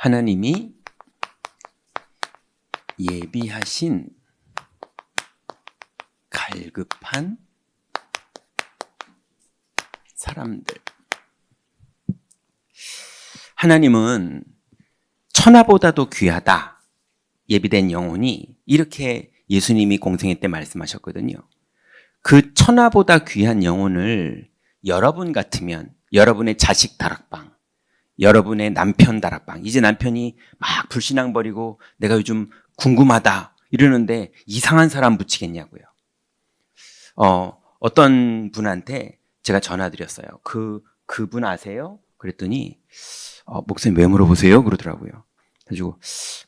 하나님이 예비하신 갈급한 사람들. 하나님은 천하보다도 귀하다. 예비된 영혼이 이렇게 예수님이 공생애 때 말씀하셨거든요. 그 천하보다 귀한 영혼을 여러분 같으면 여러분의 자식 다락방, 여러분의 남편 다락방, 이제 남편이 막 불신앙 버리고 내가 요즘 궁금하다 이러는데 이상한 사람 붙이겠냐고요. 어떤 분한테 제가 전화 드렸어요. 그분 아세요? 그랬더니 목사님 왜 물어보세요? 그러더라고요. 그래가지고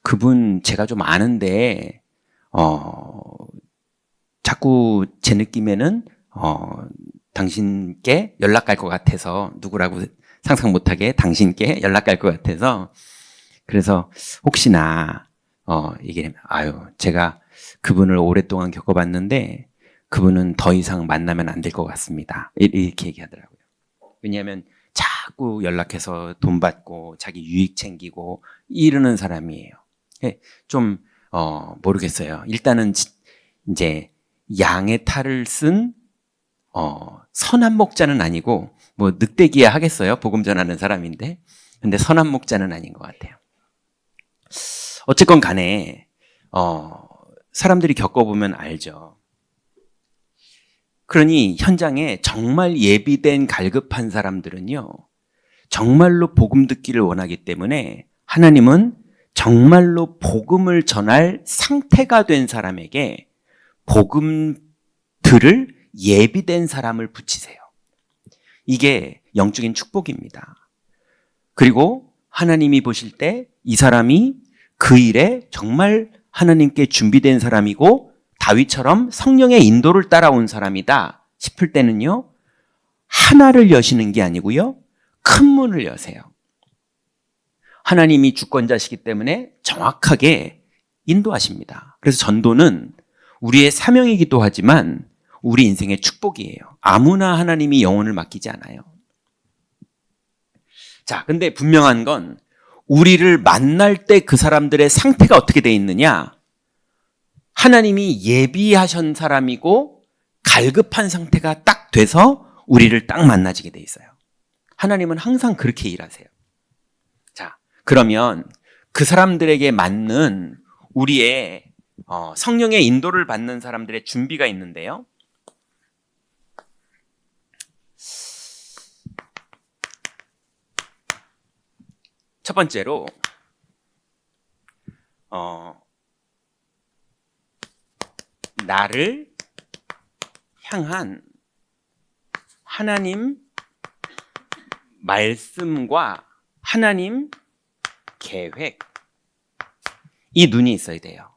그분 제가 좀 아는데 자꾸 제 느낌에는 당신께 연락 갈 것 같아서, 누구라고 상상 못하게 당신께 연락 갈 것 같아서, 그래서 혹시나 이게 제가 그분을 오랫동안 겪어봤는데 그분은 더 이상 만나면 안 될 것 같습니다. 이렇게 얘기하더라고요. 왜냐하면 자꾸 연락해서 돈 받고 자기 유익 챙기고 이러는 사람이에요. 좀 모르겠어요. 일단은 이제 양의 탈을 쓴 선한 목자는 아니고, 뭐 늑대기야 하겠어요. 복음 전하는 사람인데. 근데 선한 목자는 아닌 것 같아요. 어쨌건 간에 사람들이 겪어보면 알죠. 그러니 현장에 정말 예비된 갈급한 사람들은요, 정말로 복음 듣기를 원하기 때문에 하나님은 정말로 복음을 전할 상태가 된 사람에게 복음 들을 예비된 사람을 붙이세요. 이게 영적인 축복입니다. 그리고 하나님이 보실 때 이 사람이 그 일에 정말 하나님께 준비된 사람이고 다윗처럼 성령의 인도를 따라온 사람이다 싶을 때는요, 하나를 여시는 게 아니고요, 큰 문을 여세요. 하나님이 주권자시기 때문에 정확하게 인도하십니다. 그래서 전도는 우리의 사명이기도 하지만 우리 인생의 축복이에요. 아무나 하나님이 영혼을 맡기지 않아요. 자, 근데 분명한 건 우리를 만날 때 그 사람들의 상태가 어떻게 돼 있느냐? 하나님이 예비하신 사람이고 갈급한 상태가 딱 돼서 우리를 딱 만나지게 돼 있어요. 하나님은 항상 그렇게 일하세요. 자, 그러면 그 사람들에게 맞는 우리의 성령의 인도를 받는 사람들의 준비가 있는데요. 첫 번째로 나를 향한 하나님 말씀과 하나님 계획, 이 눈이 있어야 돼요.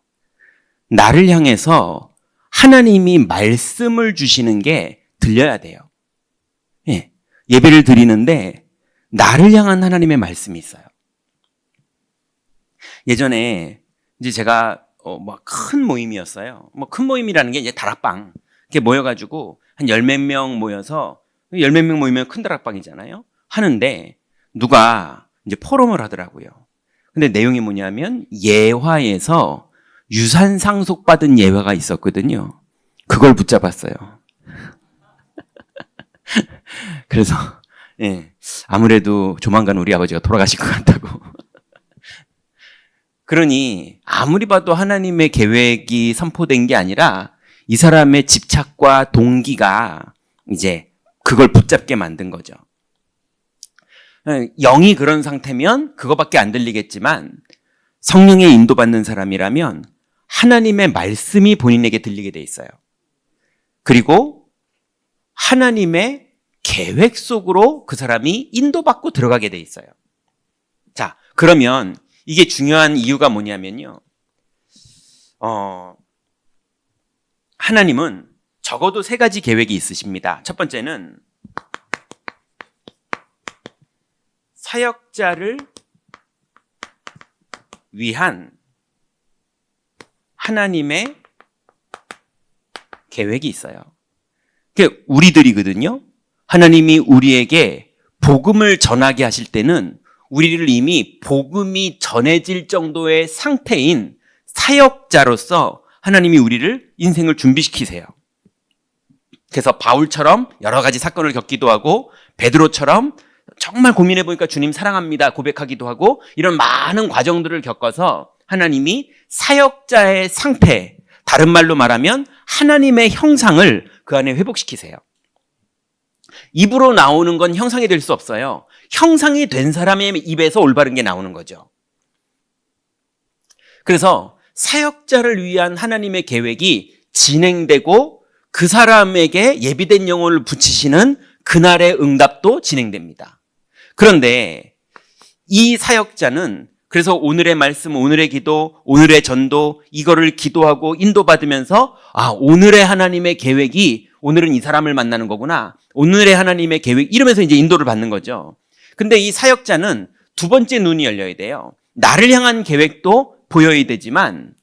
나를 향해서 하나님이 말씀을 주시는 게 들려야 돼요. 예배를 드리는데 나를 향한 하나님의 말씀이 있어요. 예전에 이제 제가 큰 모임이었어요. 큰 모임이라는 게 이제 다락방 이렇게 모여가지고 한 열 몇 명 모여서, 열 몇 명 모이면 큰 다락방이잖아요. 하는데 누가 이제 포럼을 하더라고요. 근데 내용이 뭐냐면 예화에서 유산 상속받은 예화가 있었거든요. 그걸 붙잡았어요. 그래서 아무래도 조만간 우리 아버지가 돌아가실 것 같다고. 그러니 아무리 봐도 하나님의 계획이 선포된 게 아니라 이 사람의 집착과 동기가 이제 그걸 붙잡게 만든 거죠. 영이 그런 상태면 그거밖에 안 들리겠지만 성령의 인도받는 사람이라면 하나님의 말씀이 본인에게 들리게 돼 있어요. 그리고 하나님의 계획 속으로 그 사람이 인도받고 들어가게 돼 있어요. 자, 그러면 이게 중요한 이유가 뭐냐면요. 하나님은 적어도 3가지 계획이 있으십니다. 첫 번째는 사역자를 위한 하나님의 계획이 있어요. 그게 우리들이거든요. 하나님이 우리에게 복음을 전하게 하실 때는 우리를 이미 복음이 전해질 정도의 상태인 사역자로서 하나님이 우리를 인생을 준비시키세요. 그래서 바울처럼 여러 가지 사건을 겪기도 하고 베드로처럼 정말 고민해 보니까 주님 사랑합니다 고백하기도 하고 이런 많은 과정들을 겪어서 하나님이 사역자의 상태, 다른 말로 말하면 하나님의 형상을 그 안에 회복시키세요. 입으로 나오는 건 형상이 될 수 없어요. 형상이 된 사람의 입에서 올바른 게 나오는 거죠. 그래서 사역자를 위한 하나님의 계획이 진행되고 그 사람에게 예비된 영혼을 붙이시는 그날의 응답도 진행됩니다. 그런데 이 사역자는 그래서 오늘의 말씀, 오늘의 기도, 오늘의 전도 이거를 기도하고 인도받으면서 오늘의 하나님의 계획이 오늘은 이 사람을 만나는 거구나. 오늘의 하나님의 계획 이러면서 이제 인도를 받는 거죠. 근데 이 사역자는 두 번째 눈이 열려야 돼요. 나를 향한 계획도 보여야 되지만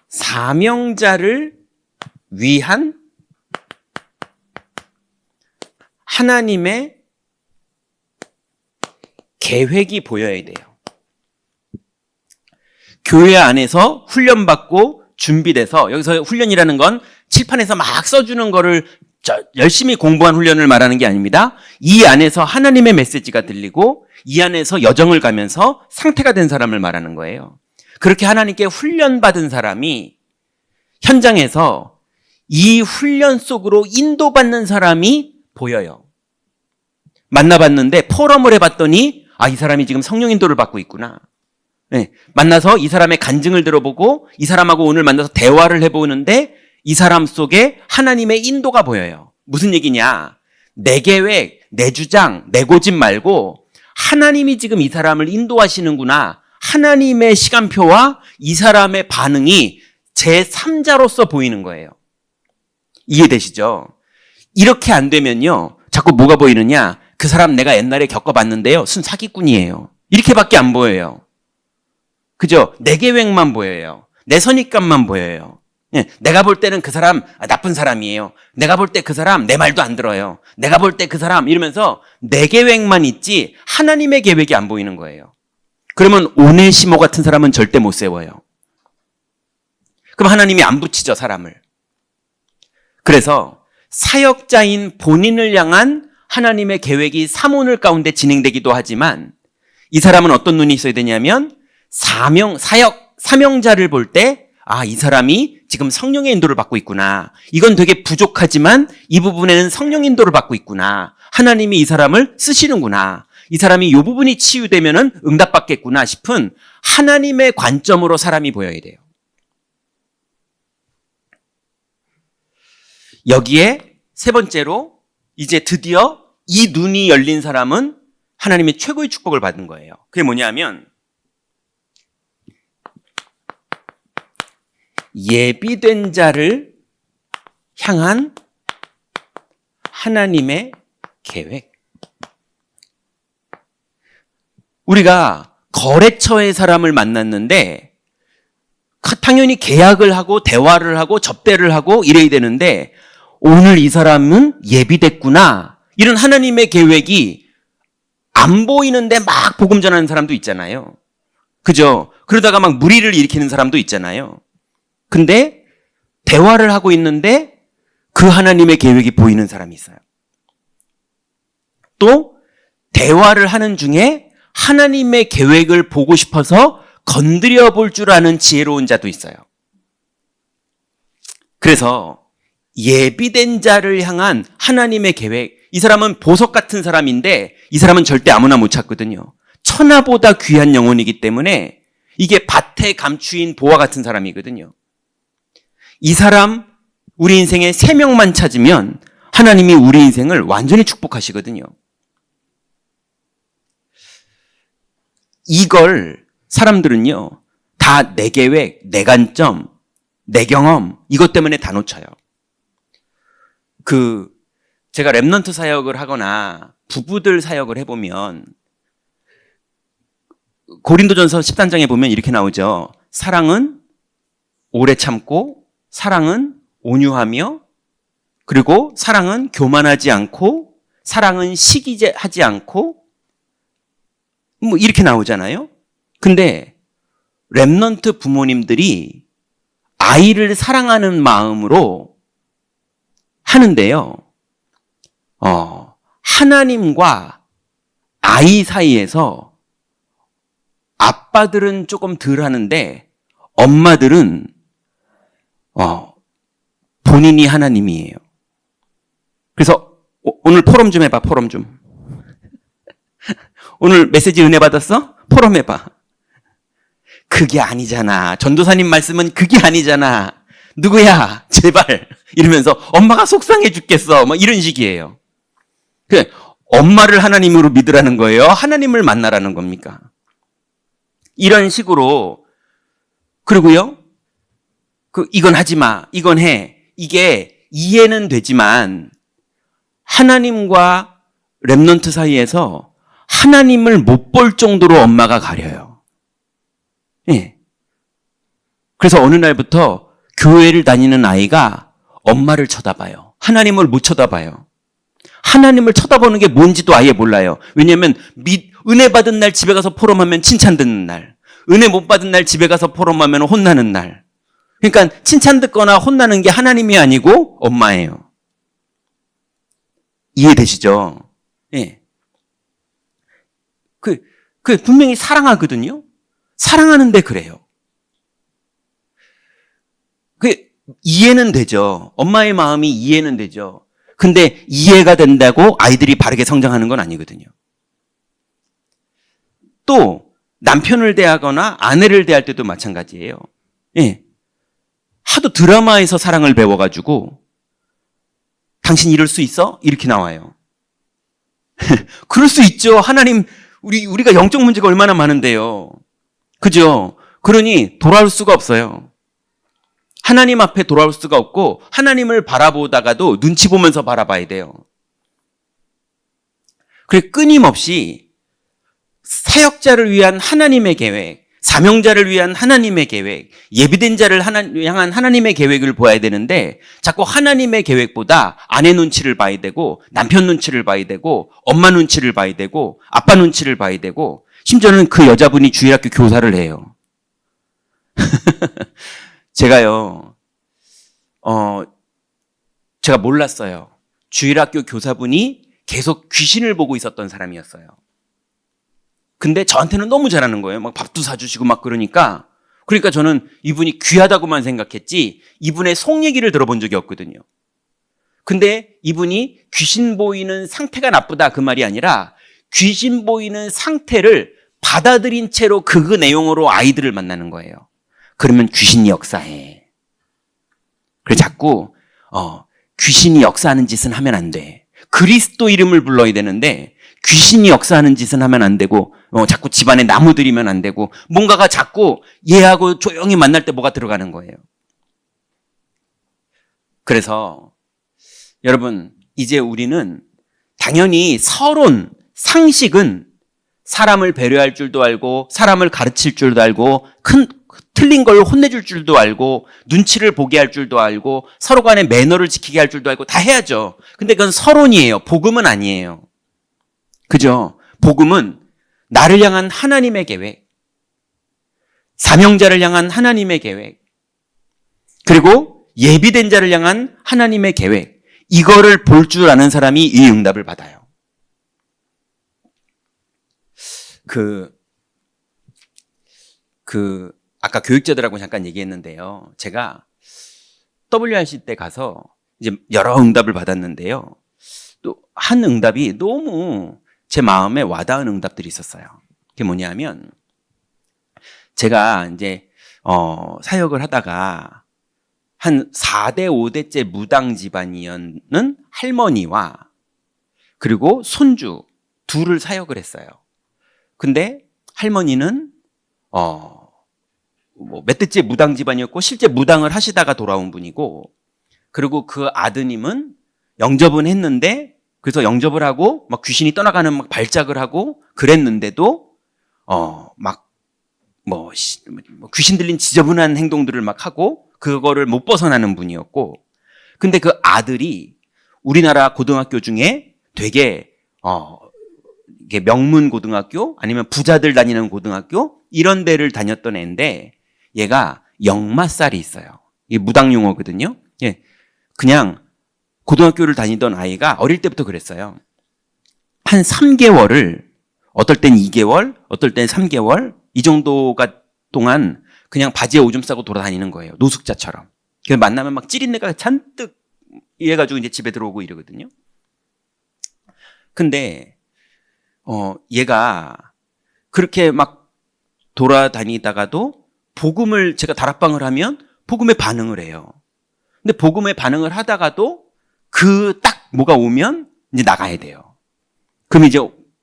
사명자를 위한 하나님의 계획이 보여야 돼요. 교회 안에서 훈련받고 준비돼서, 여기서 훈련이라는 건 칠판에서 막 써주는 거를 열심히 공부한 훈련을 말하는 게 아닙니다. 이 안에서 하나님의 메시지가 들리고 이 안에서 여정을 가면서 상태가 된 사람을 말하는 거예요. 그렇게 하나님께 훈련받은 사람이 현장에서 이 훈련 속으로 인도받는 사람이 보여요. 만나봤는데 포럼을 해봤더니 이 사람이 지금 성령 인도를 받고 있구나. 네, 만나서 이 사람의 간증을 들어보고 이 사람하고 오늘 만나서 대화를 해보는데 이 사람 속에 하나님의 인도가 보여요. 무슨 얘기냐? 내 계획, 내 주장, 내 고집 말고 하나님이 지금 이 사람을 인도하시는구나. 하나님의 시간표와 이 사람의 반응이 제3자로서 보이는 거예요. 이해되시죠? 이렇게 안 되면요. 자꾸 뭐가 보이느냐? 그 사람 내가 옛날에 겪어봤는데요. 순 사기꾼이에요. 이렇게밖에 안 보여요. 그죠? 내 계획만 보여요. 내 선입관만 보여요. 내가 볼 때는 그 사람 나쁜 사람이에요. 내가 볼 때 그 사람 내 말도 안 들어요. 내가 볼 때 그 사람 이러면서 내 계획만 있지 하나님의 계획이 안 보이는 거예요. 그러면 오네시모 같은 사람은 절대 못 세워요. 그럼 하나님이 안 붙이죠, 사람을. 그래서 사역자인 본인을 향한 하나님의 계획이 사모늘 가운데 진행되기도 하지만 이 사람은 어떤 눈이 있어야 되냐면 사명자를 볼 때 이 사람이 지금 성령의 인도를 받고 있구나. 이건 되게 부족하지만 이 부분에는 성령 인도를 받고 있구나. 하나님이 이 사람을 쓰시는구나. 이 사람이 이 부분이 치유되면은 응답받겠구나 싶은 하나님의 관점으로 사람이 보여야 돼요. 여기에 세 번째로 이제 드디어 이 눈이 열린 사람은 하나님의 최고의 축복을 받은 거예요. 그게 뭐냐면 예비된 자를 향한 하나님의 계획. 우리가 거래처의 사람을 만났는데 당연히 계약을 하고 대화를 하고 접대를 하고 이래야 되는데 오늘 이 사람은 예비됐구나. 이런 하나님의 계획이 안 보이는데 막 복음 전하는 사람도 있잖아요. 그죠? 그러다가 막 무리를 일으키는 사람도 있잖아요. 근데 대화를 하고 있는데 그 하나님의 계획이 보이는 사람이 있어요. 또 대화를 하는 중에 하나님의 계획을 보고 싶어서 건드려 볼 줄 아는 지혜로운 자도 있어요. 그래서 예비된 자를 향한 하나님의 계획, 이 사람은 보석 같은 사람인데 이 사람은 절대 아무나 못 찾거든요. 천하보다 귀한 영혼이기 때문에 이게 밭에 감추인 보화 같은 사람이거든요. 이 사람 우리 인생에 3명만 찾으면 하나님이 우리 인생을 완전히 축복하시거든요. 이걸 사람들은요 다 내 계획, 내 관점, 내 경험 이것 때문에 다 놓쳐요. 제가 랩넌트 사역을 하거나 부부들 사역을 해보면 고린도전서 13장에 보면 이렇게 나오죠. 사랑은 오래 참고 사랑은 온유하며 그리고 사랑은 교만하지 않고 사랑은 시기하지 않고 뭐 이렇게 나오잖아요. 근데 렘넌트 부모님들이 아이를 사랑하는 마음으로 하는데요. 하나님과 아이 사이에서 아빠들은 조금 덜 하는데 엄마들은 본인이 하나님이에요. 그래서 오늘 포럼 좀 해봐. 포럼 좀. 오늘 메시지 은혜 받았어? 포럼 해봐. 그게 아니잖아. 전도사님 말씀은 그게 아니잖아. 누구야? 제발. 이러면서 엄마가 속상해 죽겠어. 뭐 이런 식이에요. 엄마를 하나님으로 믿으라는 거예요? 하나님을 만나라는 겁니까? 이런 식으로. 그리고요. 이건 하지 마. 이건 해. 이게 이해는 되지만 하나님과 렘넌트 사이에서 하나님을 못 볼 정도로 엄마가 가려요. 예. 그래서 어느 날부터 교회를 다니는 아이가 엄마를 쳐다봐요. 하나님을 못 쳐다봐요. 하나님을 쳐다보는 게 뭔지도 아예 몰라요. 왜냐하면 은혜 받은 날 집에 가서 포럼하면 칭찬 듣는 날, 은혜 못 받은 날 집에 가서 포럼하면 혼나는 날. 그러니까 칭찬 듣거나 혼나는 게 하나님이 아니고 엄마예요. 이해되시죠? 예. 분명히 사랑하거든요? 사랑하는데 그래요. 이해는 되죠. 엄마의 마음이 이해는 되죠. 근데 이해가 된다고 아이들이 바르게 성장하는 건 아니거든요. 또 남편을 대하거나 아내를 대할 때도 마찬가지예요. 예. 하도 드라마에서 사랑을 배워가지고 당신 이럴 수 있어? 이렇게 나와요. 그럴 수 있죠. 하나님, 우리가 영적 문제가 얼마나 많은데요. 그죠? 그러니 돌아올 수가 없어요. 하나님 앞에 돌아올 수가 없고 하나님을 바라보다가도 눈치 보면서 바라봐야 돼요. 그래 끊임없이 사역자를 위한 하나님의 계획, 사명자를 위한 하나님의 계획, 예비된 자를 향한 하나님의 계획을 보아야 되는데 자꾸 하나님의 계획보다 아내 눈치를 봐야 되고 남편 눈치를 봐야 되고 엄마 눈치를 봐야 되고 아빠 눈치를 봐야 되고 심지어는 그 여자분이 주일학교 교사를 해요. 제가요, 제가 몰랐어요. 주일학교 교사분이 계속 귀신을 보고 있었던 사람이었어요. 근데 저한테는 너무 잘하는 거예요. 막 밥도 사주시고 막 그러니까 저는 이분이 귀하다고만 생각했지 이분의 속 얘기를 들어본 적이 없거든요. 근데 이분이 귀신 보이는 상태가 나쁘다 그 말이 아니라 귀신 보이는 상태를 받아들인 채로 그 내용으로 아이들을 만나는 거예요. 그러면 귀신이 역사해. 그래 자꾸 귀신이 역사하는 짓은 하면 안 돼. 그리스도 이름을 불러야 되는데 귀신이 역사하는 짓은 하면 안 되고 자꾸 집안에 나무 들이면 안 되고 뭔가가 자꾸 얘하고 조용히 만날 때 뭐가 들어가는 거예요. 그래서 여러분 이제 우리는 당연히 서론, 상식은 사람을 배려할 줄도 알고 사람을 가르칠 줄도 알고 틀린 걸 혼내줄 줄도 알고 눈치를 보게 할 줄도 알고 서로 간에 매너를 지키게 할 줄도 알고 다 해야죠. 근데 그건 서론이에요. 복음은 아니에요. 그죠? 복음은 나를 향한 하나님의 계획, 사명자를 향한 하나님의 계획, 그리고 예비된 자를 향한 하나님의 계획, 이거를 볼 줄 아는 사람이 이 응답을 받아요. 아까 교육자들하고 잠깐 얘기했는데요. 제가 WRC 때 가서 이제 여러 응답을 받았는데요. 또 한 응답이 너무 제 마음에 와닿은 응답들이 있었어요. 그게 뭐냐면 제가 이제 사역을 하다가 한 4대 5대째 무당 집안이었는 할머니와 그리고 손주 둘을 사역을 했어요. 근데 할머니는 몇 대째 무당 집안이었고 실제 무당을 하시다가 돌아온 분이고 그리고 그 아드님은 영접은 했는데 그래서 영접을 하고 막 귀신이 떠나가는 막 발작을 하고 그랬는데도 귀신 들린 지저분한 행동들을 막 하고 그거를 못 벗어나는 분이었고 근데 그 아들이 우리나라 고등학교 중에 되게 이게 명문 고등학교 아니면 부자들 다니는 고등학교 이런 데를 다녔던 애인데 얘가 역마살이 있어요. 이게 무당 용어거든요. 예, 그냥 고등학교를 다니던 아이가 어릴 때부터 그랬어요. 한 3개월을 어떨 땐 2개월, 어떨 땐 3개월 이 정도가 동안 그냥 바지에 오줌 싸고 돌아다니는 거예요. 노숙자처럼. 그래서 만나면 막 찌린내가 잔뜩 이래가지고 이제 집에 들어오고 이러거든요. 근데 얘가 그렇게 막 돌아다니다가도 복음을 제가 다락방을 하면 복음에 반응을 해요. 근데 복음에 반응을 하다가도 그 딱 뭐가 오면 이제 나가야 돼요. 그럼 이제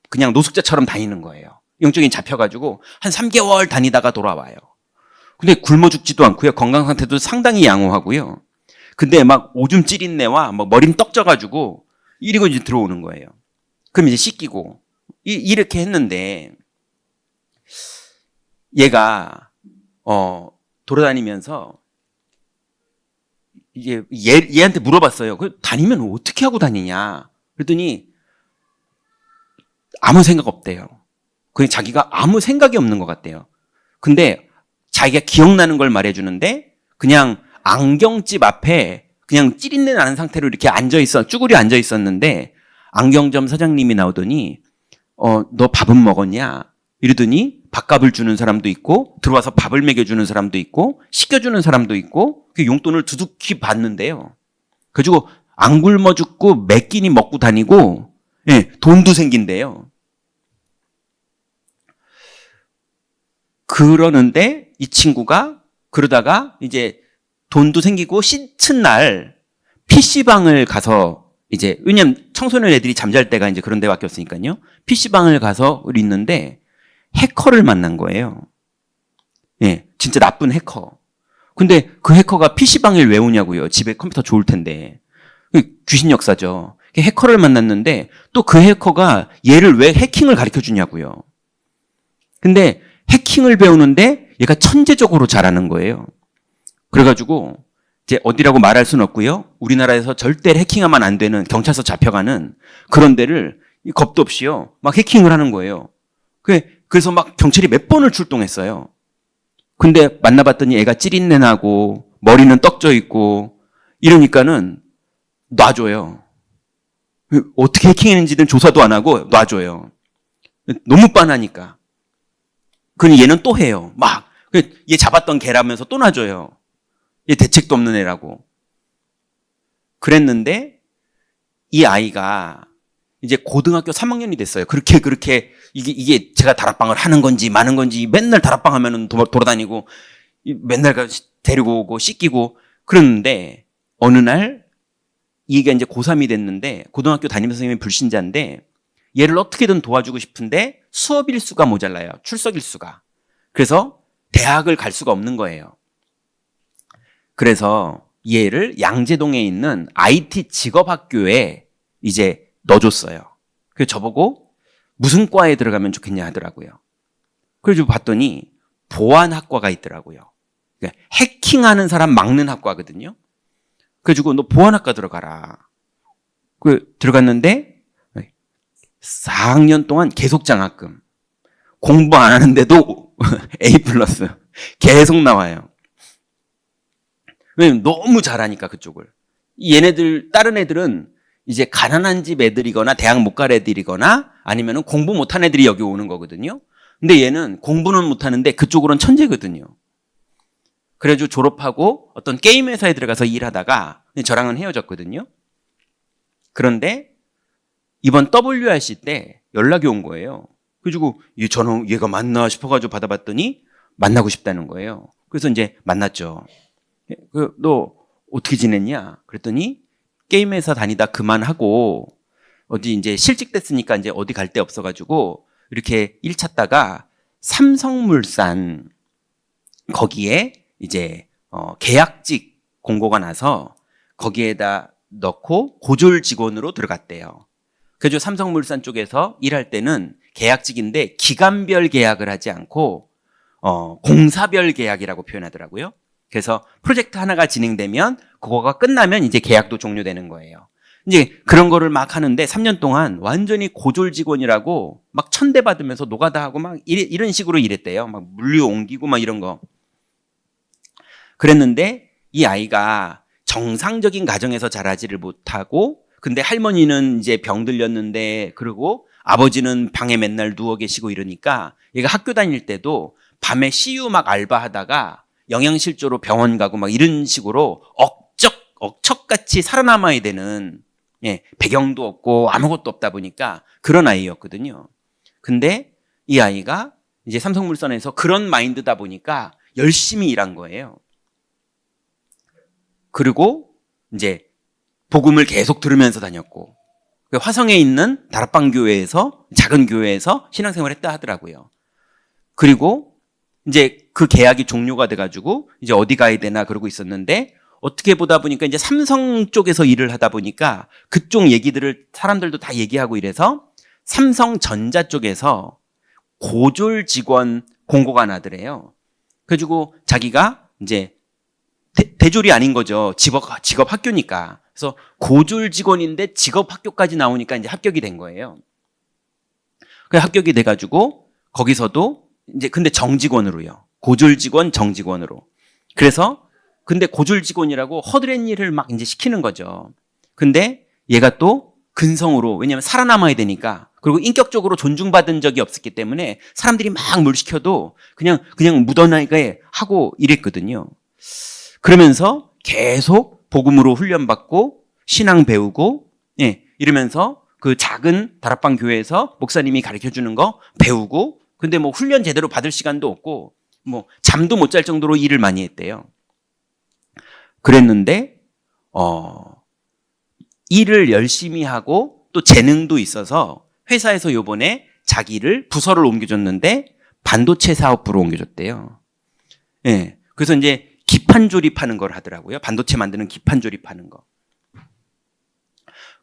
그냥 노숙자처럼 다니는 거예요. 영적인 잡혀가지고 한 3개월 다니다가 돌아와요. 근데 굶어 죽지도 않고요. 건강 상태도 상당히 양호하고요. 근데 막 오줌 찌린내와 막 머리는 떡져가지고 이리고 이제 들어오는 거예요. 그럼 이제 씻기고 이렇게 했는데 얘가 돌아다니면서 이제 얘한테 물어봤어요. 그 다니면 어떻게 하고 다니냐? 그랬더니 아무 생각 없대요. 그냥 자기가 아무 생각이 없는 것 같대요. 근데 자기가 기억나는 걸 말해주는데 그냥 안경집 앞에 그냥 찌린내 나는 상태로 이렇게 쭈그려 앉아 있었는데 안경점 사장님이 나오더니 너 밥은 먹었냐? 이러더니 밥값을 주는 사람도 있고 들어와서 밥을 먹여주는 사람도 있고 씻겨주는 사람도 있고 그 용돈을 두둑히 받는데요. 그래가지고 안 굶어 죽고 몇 끼니 먹고 다니고 예, 돈도 생긴대요. 그러는데 이 친구가 그러다가 이제 돈도 생기고 씻은 날 PC방을 가서 이제 왜냐면 청소년 애들이 잠잘 때가 이제 그런 데밖에 없으니까요. PC방을 가서 있는데 해커를 만난 거예요. 예, 진짜 나쁜 해커. 근데 그 해커가 PC방을 왜 오냐고요. 집에 컴퓨터 좋을 텐데. 귀신 역사죠. 해커를 만났는데 또 그 해커가 얘를 왜 해킹을 가르쳐 주냐고요. 근데 해킹을 배우는데 얘가 천재적으로 잘하는 거예요. 그래가지고 이제 어디라고 말할 수는 없고요. 우리나라에서 절대 해킹하면 안 되는 경찰서 잡혀가는 그런 데를 겁도 없이요. 막 해킹을 하는 거예요. 그래서 막 경찰이 몇 번을 출동했어요. 근데 만나봤더니 애가 찌린내 나고 머리는 떡져 있고 이러니까는 놔줘요. 어떻게 해킹했는지는 조사도 안 하고 놔줘요. 너무 빤하니까. 그러니 얘는 또 해요. 막. 얘 잡았던 개라면서 또 놔줘요. 얘 대책도 없는 애라고. 그랬는데 이 아이가 이제 고등학교 3학년이 됐어요. 그렇게 이게 제가 다락방을 하는 건지 마는 건지 맨날 다락방 하면은 돌아다니고 맨날 데리고 오고 씻기고 그러는데 어느 날 이게 이제 고3이 됐는데 고등학교 담임선 선생님이 불신자인데 얘를 어떻게든 도와주고 싶은데 수업 일수가 모자라요. 출석 일수가. 그래서 대학을 갈 수가 없는 거예요. 그래서 얘를 양재동에 있는 IT 직업학교에 이제 넣어줬어요. 그래서 저보고 무슨 과에 들어가면 좋겠냐 하더라고요. 그래서 봤더니 보안학과가 있더라고요. 그러니까 해킹하는 사람 막는 학과거든요. 그래가지고 너 보안학과 들어가라. 들어갔는데 4학년 동안 계속 장학금. 공부 안 하는데도 A+. 계속 나와요. 왜냐면 너무 잘하니까 그쪽을. 다른 애들은 이제 가난한 집 애들이거나 대학 못 갈 애들이거나 아니면은 공부 못한 애들이 여기 오는 거거든요. 근데 얘는 공부는 못하는데 그쪽으로는 천재거든요. 그래가지고 졸업하고 어떤 게임 회사에 들어가서 일하다가 저랑은 헤어졌거든요. 그런데 이번 WRC 때 연락이 온 거예요. 그래가지고 저는 얘가 맞나 싶어가지고 받아봤더니 만나고 싶다는 거예요. 그래서 이제 만났죠. 너 어떻게 지냈냐? 그랬더니 게임 회사 다니다 그만하고 어디 이제 실직됐으니까 이제 어디 갈 데 없어가지고 이렇게 일 찾다가 삼성물산 거기에 이제 계약직 공고가 나서 거기에다 넣고 고졸 직원으로 들어갔대요. 그래서 삼성물산 쪽에서 일할 때는 계약직인데 기간별 계약을 하지 않고 공사별 계약이라고 표현하더라고요. 그래서 프로젝트 하나가 진행되면 그거가 끝나면 이제 계약도 종료되는 거예요. 이제 그런 거를 막 하는데 3년 동안 완전히 고졸 직원이라고 막 천대 받으면서 노가다 하고 막 이런 식으로 일했대요. 막 물류 옮기고 막 이런 거. 그랬는데 이 아이가 정상적인 가정에서 자라지를 못하고, 근데 할머니는 이제 병 들렸는데, 그리고 아버지는 방에 맨날 누워 계시고 이러니까 얘가 학교 다닐 때도 밤에 CU 막 알바하다가 영양실조로 병원 가고 막 이런 식으로 억척같이 살아남아야 되는, 배경도 없고 아무것도 없다 보니까 그런 아이였거든요. 근데 이 아이가 이제 삼성물산에서 그런 마인드다 보니까 열심히 일한 거예요. 그리고 이제 복음을 계속 들으면서 다녔고, 화성에 있는 다락방 교회에서, 작은 교회에서 신앙생활을 했다 하더라고요. 그리고 이제 그 계약이 종료가 돼가지고 이제 어디 가야 되나 그러고 있었는데, 어떻게 보다 보니까 이제 삼성 쪽에서 일을 하다 보니까 그쪽 얘기들을 사람들도 다 얘기하고 이래서 삼성전자 쪽에서 고졸 직원 공고가 나더래요. 그래가지고 자기가 이제 대졸이 아닌 거죠. 직업 학교니까. 그래서 고졸 직원인데 직업 학교까지 나오니까 이제 합격이 된 거예요. 그 합격이 돼가지고 거기서도 이제 근데 정직원으로요. 고졸 직원 정직원으로. 그래서 근데 고졸 직원이라고 허드렛 일을 막 이제 시키는 거죠. 근데 얘가 또 근성으로, 왜냐하면 살아남아야 되니까, 그리고 인격적으로 존중받은 적이 없었기 때문에 사람들이 막 물 시켜도 그냥 묻어나게 하고 이랬거든요. 그러면서 계속 복음으로 훈련받고 신앙 배우고, 이러면서 그 작은 다락방 교회에서 목사님이 가르쳐주는 거 배우고, 근데 뭐 훈련 제대로 받을 시간도 없고 뭐 잠도 못 잘 정도로 일을 많이 했대요. 그랬는데 일을 열심히 하고 또 재능도 있어서 회사에서 요번에 자기를 부서를 옮겨줬는데 반도체 사업부로 옮겨줬대요. 그래서 이제 기판 조립하는 걸 하더라고요. 반도체 만드는 기판 조립하는 거.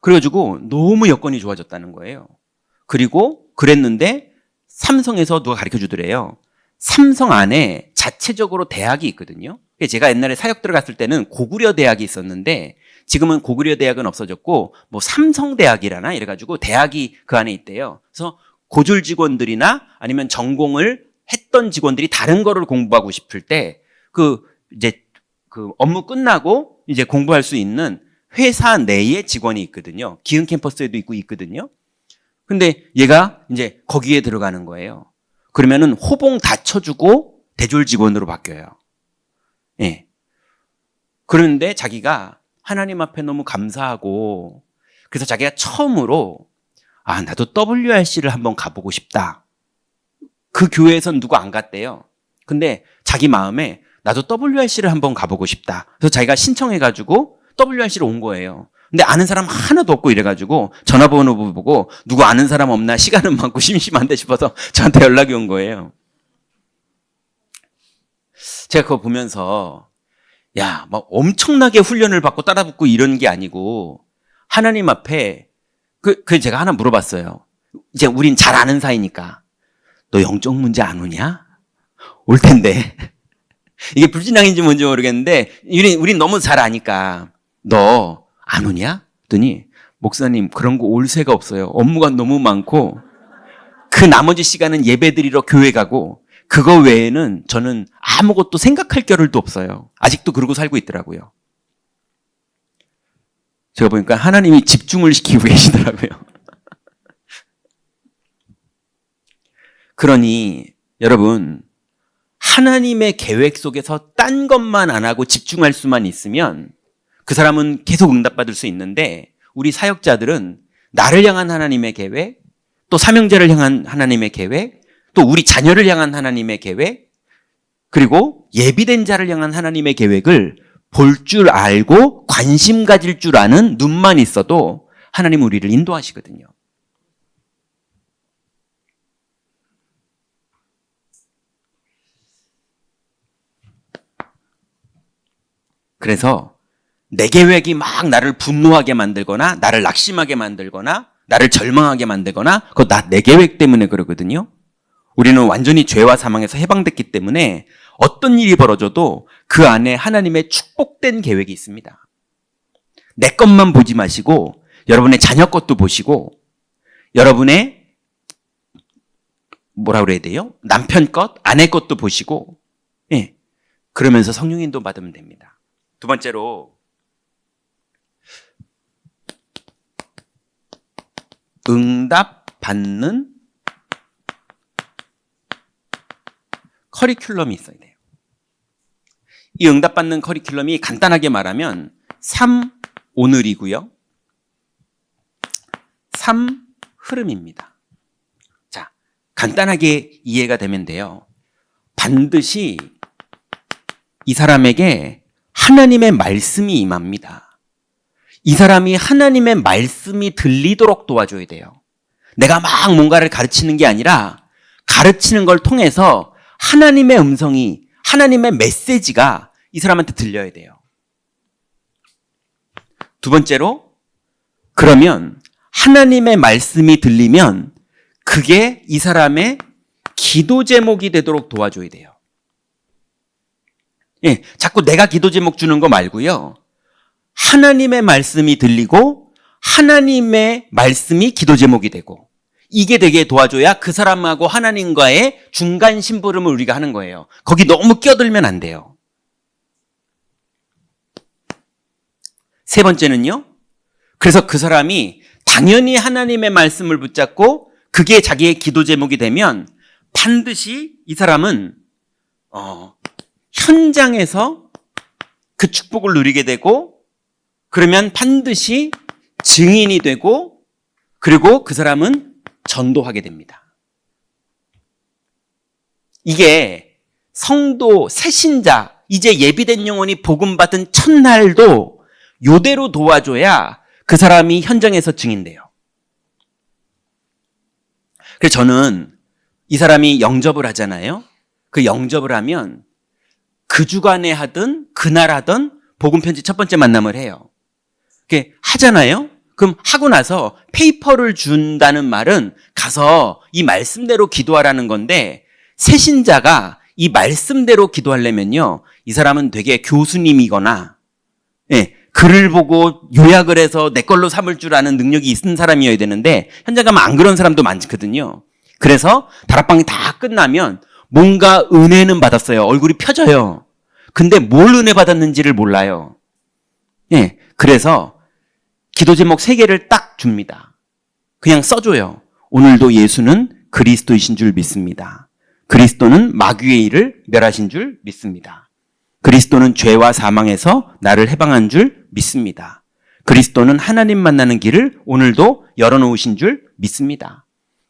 그래가지고 너무 여건이 좋아졌다는 거예요. 그리고 그랬는데 삼성에서 누가 가르쳐 주더래요. 삼성 안에 자체적으로 대학이 있거든요. 제가 옛날에 사역 들어갔을 때는 고구려 대학이 있었는데 지금은 고구려 대학은 없어졌고 뭐 삼성대학이라나 이래가지고 대학이 그 안에 있대요. 그래서 고졸 직원들이나 아니면 전공을 했던 직원들이 다른 거를 공부하고 싶을 때 이제 그 업무 끝나고 이제 공부할 수 있는 회사 내에 직원이 있거든요. 기흥 캠퍼스에도 있거든요. 근데 얘가 이제 거기에 들어가는 거예요. 그러면은 호봉 다 쳐주고 대졸 직원으로 바뀌어요. 그런데 자기가 하나님 앞에 너무 감사하고, 그래서 자기가 처음으로 나도 WRC를 한번 가보고 싶다. 그 교회에선 누구 안 갔대요. 근데 자기 마음에 나도 WRC를 한번 가보고 싶다. 그래서 자기가 신청해가지고 WRC로 온 거예요. 근데 아는 사람 하나도 없고 이래가지고 전화번호 보고 누구 아는 사람 없나, 시간은 많고 심심한데 싶어서 저한테 연락이 온 거예요. 제가 그거 보면서 막 엄청나게 훈련을 받고 따라붙고 이런 게 아니고 하나님 앞에 그 제가 하나 물어봤어요. 이제 우린 잘 아는 사이니까 너 영적 문제 안 오냐? 올 텐데. 이게 불신앙인지 뭔지 모르겠는데 우린 너무 잘 아니까 너 안 오냐? 그랬더니 목사님 그런 거 올 새가 없어요. 업무가 너무 많고 그 나머지 시간은 예배드리러 교회 가고 그거 외에는 저는 아무것도 생각할 겨를도 없어요. 아직도 그러고 살고 있더라고요. 제가 보니까 하나님이 집중을 시키고 계시더라고요. 그러니 여러분, 하나님의 계획 속에서 딴 것만 안 하고 집중할 수만 있으면 그 사람은 계속 응답받을 수 있는데, 우리 사역자들은 나를 향한 하나님의 계획, 또 사명자를 향한 하나님의 계획, 또 우리 자녀를 향한 하나님의 계획, 그리고 예비된 자를 향한 하나님의 계획을 볼 줄 알고 관심 가질 줄 아는 눈만 있어도 하나님은 우리를 인도하시거든요. 그래서 내 계획이 막 나를 분노하게 만들거나 나를 낙심하게 만들거나 나를 절망하게 만들거나 그거 내 계획 때문에 그러거든요. 우리는 완전히 죄와 사망에서 해방됐기 때문에 어떤 일이 벌어져도 그 안에 하나님의 축복된 계획이 있습니다. 내 것만 보지 마시고 여러분의 자녀 것도 보시고 여러분의 뭐라 그래야 돼요? 남편 것, 아내 것도 보시고 예. 그러면서 성령 인도 받으면 됩니다. 두 번째로 응답 받는 커리큘럼이 있어야 돼요. 이 응답받는 커리큘럼이 간단하게 말하면 3 오늘이고요. 3 흐름입니다. 자, 간단하게 이해가 되면 돼요. 반드시 이 사람에게 하나님의 말씀이 임합니다. 이 사람이 하나님의 말씀이 들리도록 도와줘야 돼요. 내가 막 뭔가를 가르치는 게 아니라 가르치는 걸 통해서 하나님의 음성이, 하나님의 메시지가 이 사람한테 들려야 돼요. 두 번째로, 그러면 하나님의 말씀이 들리면 그게 이 사람의 기도 제목이 되도록 도와줘야 돼요. 예, 자꾸 내가 기도 제목 주는 거 말고요. 하나님의 말씀이 들리고 하나님의 말씀이 기도 제목이 되고 이게 되게 도와줘야 그 사람하고 하나님과의 중간 심부름을 우리가 하는 거예요. 거기 너무 끼어들면 안 돼요. 세 번째는요. 그래서 그 사람이 당연히 하나님의 말씀을 붙잡고 그게 자기의 기도 제목이 되면 반드시 이 사람은 현장에서 그 축복을 누리게 되고 그러면 반드시 증인이 되고 그리고 그 사람은 전도하게 됩니다. 이게 성도, 새신자, 이제 예비된 영혼이 복음받은 첫날도 요대로 도와줘야 그 사람이 현장에서 증인돼요. 그래서 저는 이 사람이 영접을 하잖아요. 그 영접을 하면 그 주간에 하든 그날 하든 복음편지 첫 번째 만남을 해요. 이렇게 하잖아요. 그럼 하고 나서 페이퍼를 준다는 말은 가서 이 말씀대로 기도하라는 건데 새신자가 이 말씀대로 기도하려면요. 이 사람은 되게 교수님이거나 예, 글을 보고 요약을 해서 내 걸로 삼을 줄 아는 능력이 있는 사람이어야 되는데 현장 가면 안 그런 사람도 많거든요. 그래서 다락방이 다 끝나면 뭔가 은혜는 받았어요. 얼굴이 펴져요. 근데 뭘 은혜 받았는지를 몰라요. 예, 그래서 기도 제목 3개를 딱 줍니다. 그냥 써줘요. 오늘도 예수는 그리스도이신 줄 믿습니다. 그리스도는 마귀의 일을 멸하신 줄 믿습니다. 그리스도는 죄와 사망에서 나를 해방한 줄 믿습니다. 그리스도는 하나님 만나는 길을 오늘도 열어놓으신 줄 믿습니다.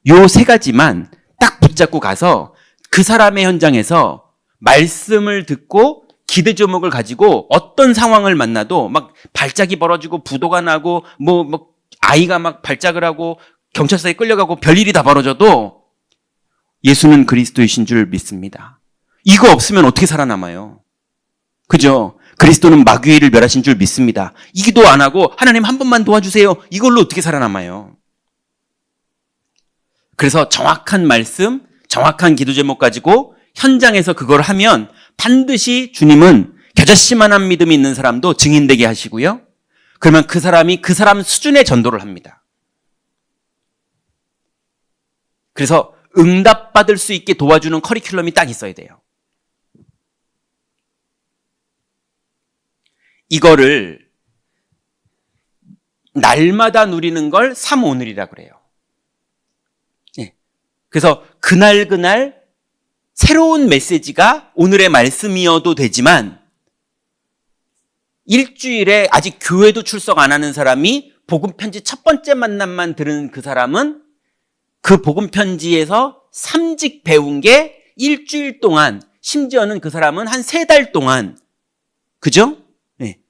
요 3가지만 딱 붙잡고 가서 그 사람의 현장에서 말씀을 듣고 기대 제목을 가지고 어떤 상황을 만나도 막 발작이 벌어지고 부도가 나고 뭐 아이가 막 발작을 하고 경찰서에 끌려가고 별일이 다 벌어져도 예수는 그리스도이신 줄 믿습니다. 이거 없으면 어떻게 살아남아요? 그죠? 그리스도는 마귀의 일을 멸하신 줄 믿습니다. 이 기도 안 하고 하나님 한 번만 도와주세요. 이걸로 어떻게 살아남아요? 그래서 정확한 말씀, 정확한 기도 제목 가지고 현장에서 그걸 하면 반드시 주님은 겨자씨만한 믿음이 있는 사람도 증인되게 하시고요. 그러면 그 사람이 그 사람 수준의 전도를 합니다. 그래서 응답받을 수 있게 도와주는 커리큘럼이 딱 있어야 돼요. 이거를 날마다 누리는 걸 3오늘이라고 그래요. 예. 그래서 그날 새로운 메시지가 오늘의 말씀이어도 되지만 일주일에 아직 교회도 출석 안 하는 사람이 복음편지 첫 번째 만남만 들은 그 사람은 그 복음편지에서 3직 배운 게 일주일 동안 심지어는 그 사람은 한 3달 동안 그죠? 네.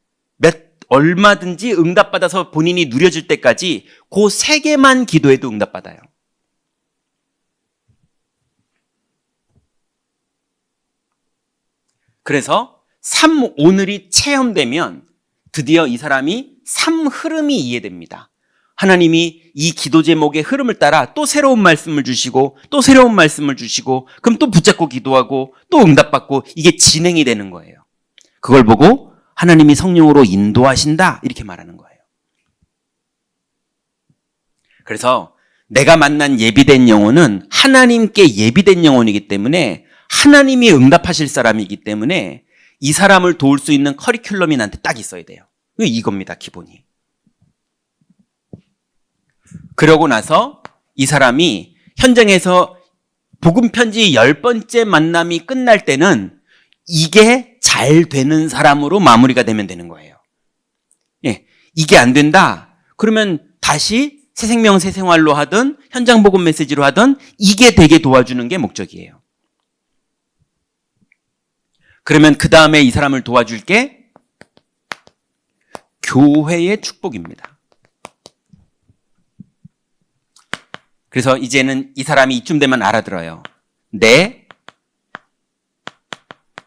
얼마든지 응답받아서 본인이 누려질 때까지 그 3개만 기도해도 응답받아요. 그래서 3오늘이 체험되면 드디어 이 사람이 3흐름이 이해됩니다. 하나님이 이 기도 제목의 흐름을 따라 또 새로운 말씀을 주시고 또 새로운 말씀을 주시고 그럼 또 붙잡고 기도하고 또 응답받고 이게 진행이 되는 거예요. 그걸 보고 하나님이 성령으로 인도하신다 이렇게 말하는 거예요. 그래서 내가 만난 예비된 영혼은 하나님께 예비된 영혼이기 때문에 하나님이 응답하실 사람이기 때문에 이 사람을 도울 수 있는 커리큘럼이 나한테 딱 있어야 돼요. 이겁니다, 기본이. 그러고 나서 이 사람이 현장에서 복음 편지 10번째 만남이 끝날 때는 이게 잘 되는 사람으로 마무리가 되면 되는 거예요. 예, 이게 안 된다. 그러면 다시 새생명 새생활로 하든 현장 복음 메시지로 하든 이게 되게 도와주는 게 목적이에요. 그러면 그 다음에 이 사람을 도와줄 게 교회의 축복입니다. 그래서 이제는 이 사람이 이쯤 되면 알아들어요. 내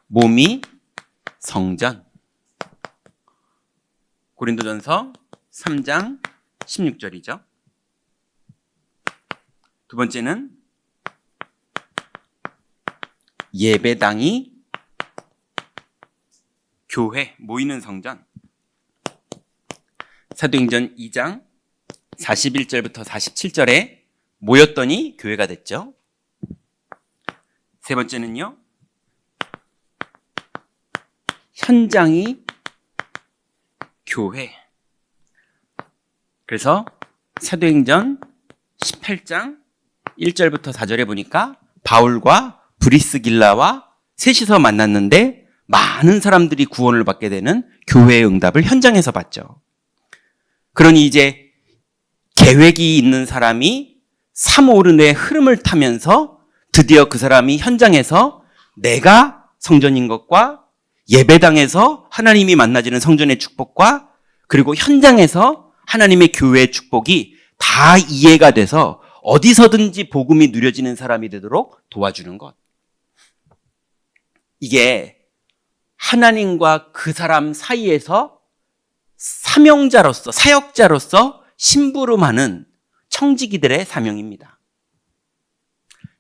몸이 성전. 고린도전서 3장 16절이죠. 두 번째는 예배당이 교회, 모이는 성전. 사도행전 2장 41절부터 47절에 모였더니 교회가 됐죠. 세 번째는요, 현장이 교회. 그래서 사도행전 18장 1절부터 4절에 보니까 바울과 브리스길라와 셋이서 만났는데 많은 사람들이 구원을 받게 되는 교회의 응답을 현장에서 받죠. 그러니 이제 계획이 있는 사람이 삼오른의 흐름을 타면서 드디어 그 사람이 현장에서 내가 성전인 것과 예배당에서 하나님이 만나지는 성전의 축복과 그리고 현장에서 하나님의 교회의 축복이 다 이해가 돼서 어디서든지 복음이 누려지는 사람이 되도록 도와주는 것. 이게 하나님과 그 사람 사이에서 사명자로서, 사역자로서 심부름하는 청지기들의 사명입니다.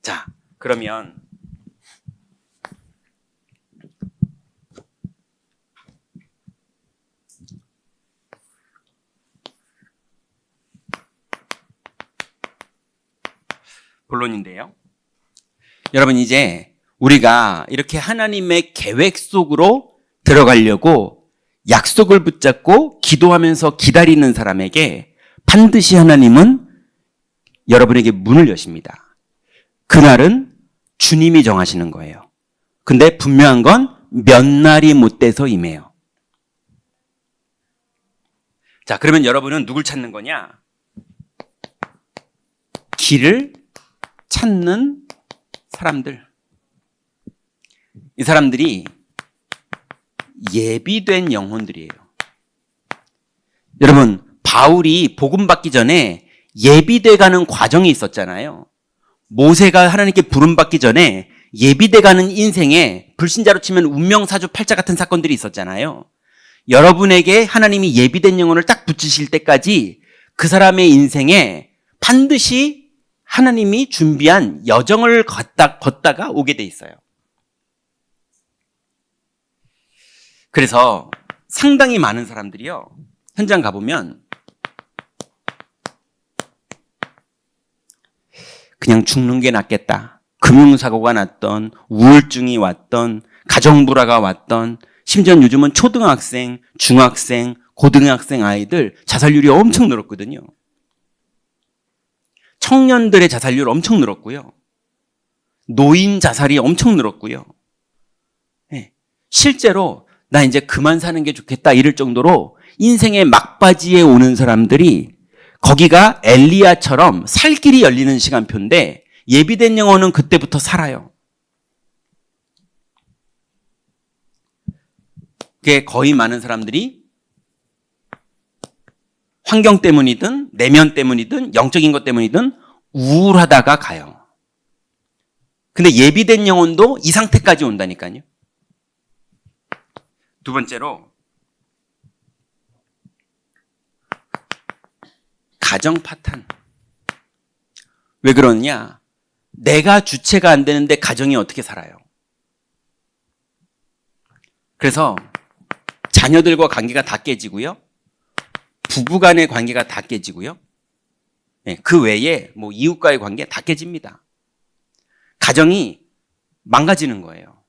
자, 그러면 본론인데요. 여러분, 이제 우리가 이렇게 하나님의 계획 속으로 들어가려고 약속을 붙잡고 기도하면서 기다리는 사람에게 반드시 하나님은 여러분에게 문을 여십니다. 그날은 주님이 정하시는 거예요. 근데 분명한 건 몇 날이 못 돼서 임해요. 자, 그러면 여러분은 누굴 찾는 거냐? 길을 찾는 사람들. 이 사람들이 예비된 영혼들이에요. 여러분, 바울이 복음 받기 전에 예비돼 가는 과정이 있었잖아요. 모세가 하나님께 부름 받기 전에 예비돼 가는 인생에 불신자로 치면 운명사주 팔자 같은 사건들이 있었잖아요. 여러분에게 하나님이 예비된 영혼을 딱 붙이실 때까지 그 사람의 인생에 반드시 하나님이 준비한 여정을 걷다가 오게 돼 있어요. 그래서 상당히 많은 사람들이요, 현장 가보면 그냥 죽는 게 낫겠다. 금융사고가 났던, 우울증이 왔던, 가정불화가 왔던, 심지어 요즘은 초등학생, 중학생, 고등학생 아이들 자살률이 엄청 늘었거든요. 청년들의 자살률 엄청 늘었고요. 노인 자살이 엄청 늘었고요. 네. 실제로 나 이제 그만 사는 게 좋겠다 이럴 정도로 인생의 막바지에 오는 사람들이 거기가 엘리야처럼 살 길이 열리는 시간표인데 예비된 영혼은 그때부터 살아요. 그게 거의 많은 사람들이 환경 때문이든 내면 때문이든 영적인 것 때문이든 우울하다가 가요. 근데 예비된 영혼도 이 상태까지 온다니까요. 두 번째로 가정 파탄. 왜 그러느냐? 내가 주체가 안 되는데 가정이 어떻게 살아요? 그래서 자녀들과 관계가 다 깨지고요. 부부 간의 관계가 다 깨지고요. 그 외에 뭐 이웃과의 관계 다 깨집니다. 가정이 망가지는 거예요.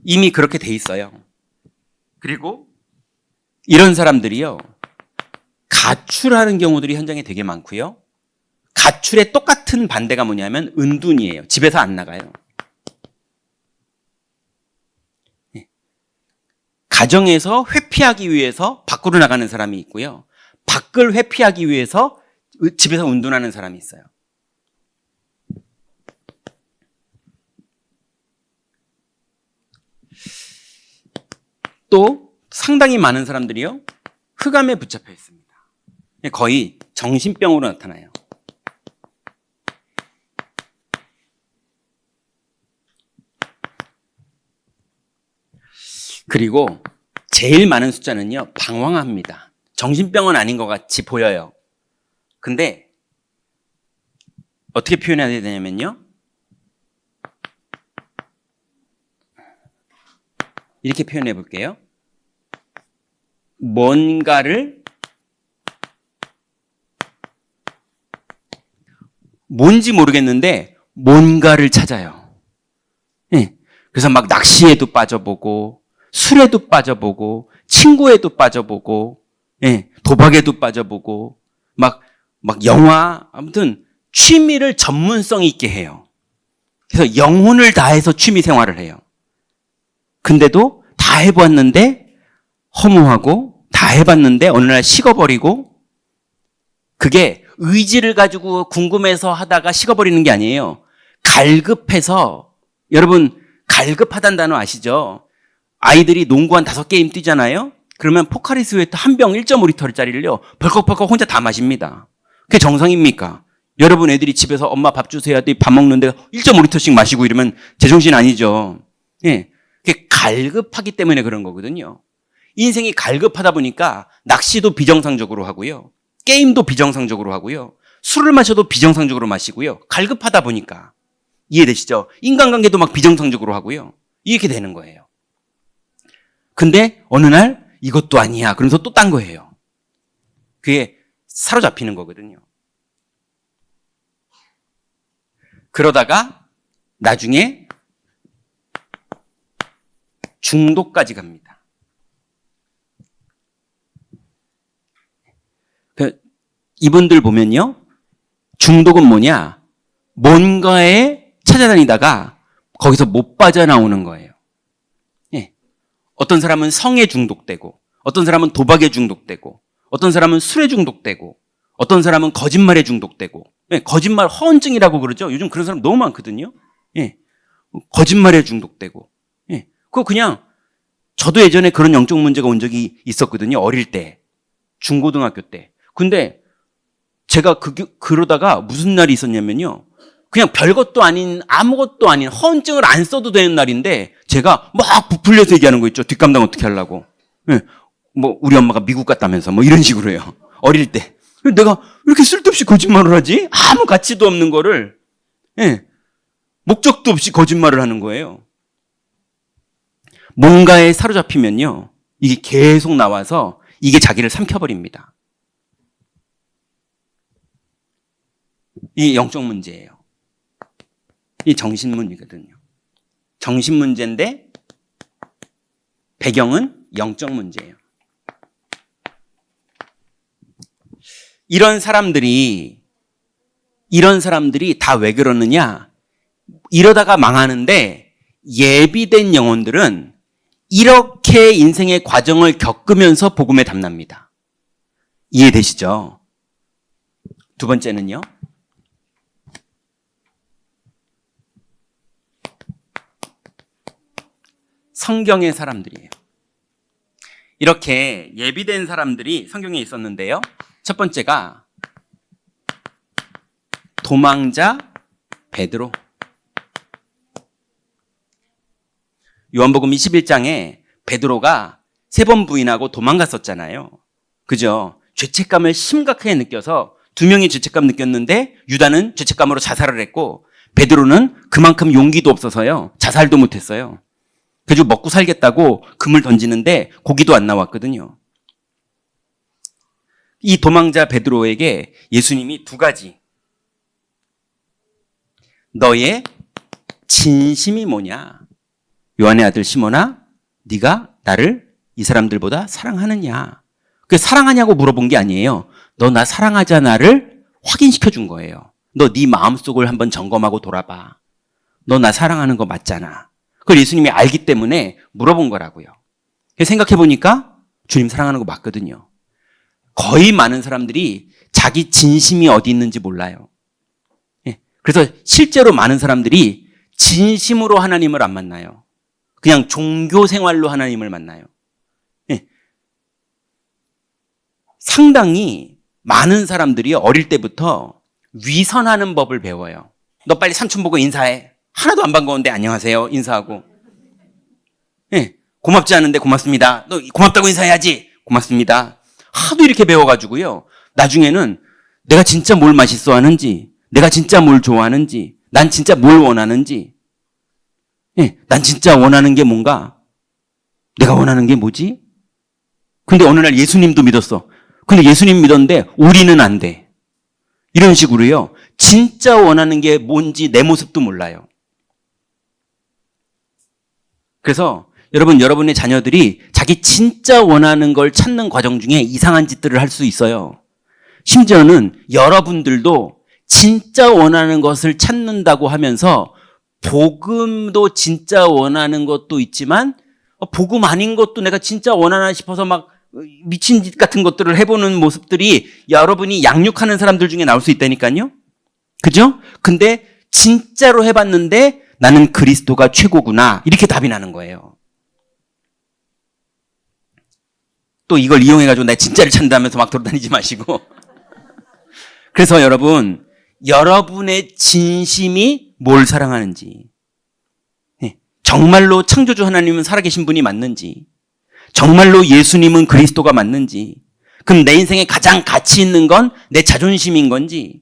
이미 그렇게 돼 있어요. 그리고 이런 사람들이요, 가출하는 경우들이 현장에 되게 많고요. 가출의 똑같은 반대가 뭐냐면 은둔이에요. 집에서 안 나가요. 가정에서 회피하기 위해서 밖으로 나가는 사람이 있고요. 밖을 회피하기 위해서 집에서 은둔하는 사람이 있어요. 또 상당히 많은 사람들이요, 흑암에 붙잡혀 있습니다. 거의 정신병으로 나타나요. 그리고 제일 많은 숫자는요, 방황합니다. 정신병은 아닌 것 같이 보여요. 근데 어떻게 표현해야 되냐면요, 이렇게 표현해 볼게요. 뭔지 모르겠는데 뭔가를 찾아요. 그래서 막 낚시에도 빠져보고, 술에도 빠져보고, 친구에도 빠져보고, 도박에도 빠져보고, 막 영화, 아무튼 취미를 전문성 있게 해요. 그래서 영혼을 다해서 취미 생활을 해요. 근데도 다 해봤는데 허무하고, 다 해봤는데 어느 날 식어버리고, 그게 의지를 가지고 궁금해서 하다가 식어버리는 게 아니에요. 갈급해서, 여러분 갈급하다는 단어 아시죠? 아이들이 농구 한 5게임 뛰잖아요? 그러면 포카리 스웨트 한 병 1.5리터짜리를요, 벌컥벌컥 혼자 다 마십니다. 그게 정상입니까? 여러분 애들이 집에서 엄마 밥 주세요 하더니 밥 먹는데 1.5리터씩 마시고 이러면 제정신 아니죠. 그게 갈급하기 때문에 그런 거거든요. 인생이 갈급하다 보니까 낚시도 비정상적으로 하고요, 게임도 비정상적으로 하고요, 술을 마셔도 비정상적으로 마시고요. 갈급하다 보니까. 이해되시죠? 인간관계도 막 비정상적으로 하고요. 이렇게 되는 거예요. 근데 어느 날 이것도 아니야, 그러면서 또 딴 거예요. 그게 사로잡히는 거거든요. 그러다가 나중에 중독까지 갑니다. 이분들 보면요, 중독은 뭐냐, 뭔가에 찾아다니다가 거기서 못 빠져나오는 거예요. 어떤 사람은 성에 중독되고, 어떤 사람은 도박에 중독되고, 어떤 사람은 술에 중독되고, 어떤 사람은 거짓말에 중독되고, 거짓말 허언증이라고 그러죠. 요즘 그런 사람 너무 많거든요. 거짓말에 중독되고. 그거 그냥, 저도 예전에 그런 영적 문제가 온 적이 있었거든요. 어릴 때, 중고등학교 때. 근데 제가 그러다가 무슨 날이 있었냐면요, 그냥 별것도 아닌, 아무것도 아닌 허언증을 안 써도 되는 날인데 제가 막 부풀려서 얘기하는 거 있죠. 뒷감당 어떻게 하려고. 뭐 우리 엄마가 미국 갔다면서 뭐 이런 식으로 해요. 어릴 때. 내가 왜 이렇게 쓸데없이 거짓말을 하지? 아무 가치도 없는 거를, 목적도 없이 거짓말을 하는 거예요. 뭔가에 사로잡히면요, 이게 계속 나와서 이게 자기를 삼켜버립니다. 이게 영적 문제예요. 이 정신 문제거든요. 정신 문제인데 배경은 영적 문제예요. 이런 사람들이 다 왜 그러느냐? 이러다가 망하는데 예비된 영혼들은 이렇게 인생의 과정을 겪으면서 복음에 담납니다. 이해되시죠? 두 번째는요, 성경의 사람들이에요. 이렇게 예비된 사람들이 성경에 있었는데요, 첫 번째가 도망자 베드로. 요한복음 21장에 베드로가 3번 부인하고 도망갔었잖아요. 그죠? 죄책감을 심각하게 느껴서 2명이 죄책감 느꼈는데 유다는 죄책감으로 자살을 했고, 베드로는 그만큼 용기도 없어서요, 자살도 못했어요. 그래서 먹고 살겠다고 금을 던지는데 고기도 안 나왔거든요. 이 도망자 베드로에게 예수님이 두 가지. 너의 진심이 뭐냐? 요한의 아들 시몬아, 네가 나를 이 사람들보다 사랑하느냐? 그 사랑하냐고 물어본 게 아니에요. 너 나 사랑하잖아를 확인시켜 준 거예요. 너 네 마음속을 한번 점검하고 돌아봐. 너 나 사랑하는 거 맞잖아. 그걸 예수님이 알기 때문에 물어본 거라고요. 생각해 보니까 주님 사랑하는 거 맞거든요. 거의 많은 사람들이 자기 진심이 어디 있는지 몰라요. 그래서 실제로 많은 사람들이 진심으로 하나님을 안 만나요. 그냥 종교 생활로 하나님을 만나요. 상당히 많은 사람들이 어릴 때부터 위선하는 법을 배워요. 너 빨리 삼촌 보고 인사해. 하나도 안 반가운데 안녕하세요 인사하고. 고맙지 않은데 고맙습니다. 너 고맙다고 인사해야지. 고맙습니다. 하도 이렇게 배워가지고요. 나중에는 내가 진짜 뭘 맛있어 하는지, 내가 진짜 뭘 좋아하는지, 난 진짜 뭘 원하는지, 난 진짜 원하는 게 뭔가, 내가 원하는 게 뭐지? 근데 어느 날 예수님도 믿었어. 근데 예수님 믿었는데 우리는 안 돼. 이런 식으로요. 진짜 원하는 게 뭔지 내 모습도 몰라요. 그래서 여러분의 자녀들이 자기 진짜 원하는 걸 찾는 과정 중에 이상한 짓들을 할 수 있어요. 심지어는 여러분들도 진짜 원하는 것을 찾는다고 하면서 복음도 진짜 원하는 것도 있지만 복음 아닌 것도 내가 진짜 원하나 싶어서 막 미친 짓 같은 것들을 해보는 모습들이 여러분이 양육하는 사람들 중에 나올 수 있다니까요. 그죠? 근데 진짜로 해봤는데 나는 그리스도가 최고구나. 이렇게 답이 나는 거예요. 또 이걸 이용해가지고 나 진짜를 찾는다면서 막 돌아다니지 마시고. 그래서 여러분의 진심이 뭘 사랑하는지, 정말로 창조주 하나님은 살아계신 분이 맞는지, 정말로 예수님은 그리스도가 맞는지, 그럼 내 인생에 가장 가치 있는 건 내 자존심인 건지,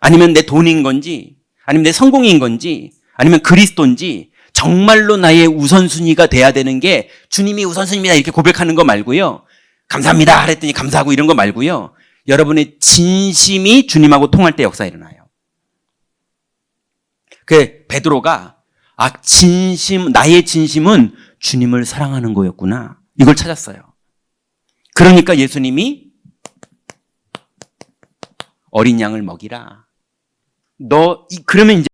아니면 내 돈인 건지, 아니면 내 성공인 건지, 아니면 그리스도인지, 정말로 나의 우선순위가 돼야 되는 게 주님이 우선순위입니다 이렇게 고백하는 거 말고요. 감사합니다 그랬더니 감사하고 이런 거 말고요. 여러분의 진심이 주님하고 통할 때 역사가 일어나요. 그 베드로가 나의 진심은 주님을 사랑하는 거였구나. 이걸 찾았어요. 그러니까 예수님이 어린 양을 먹이라. 그러면 이제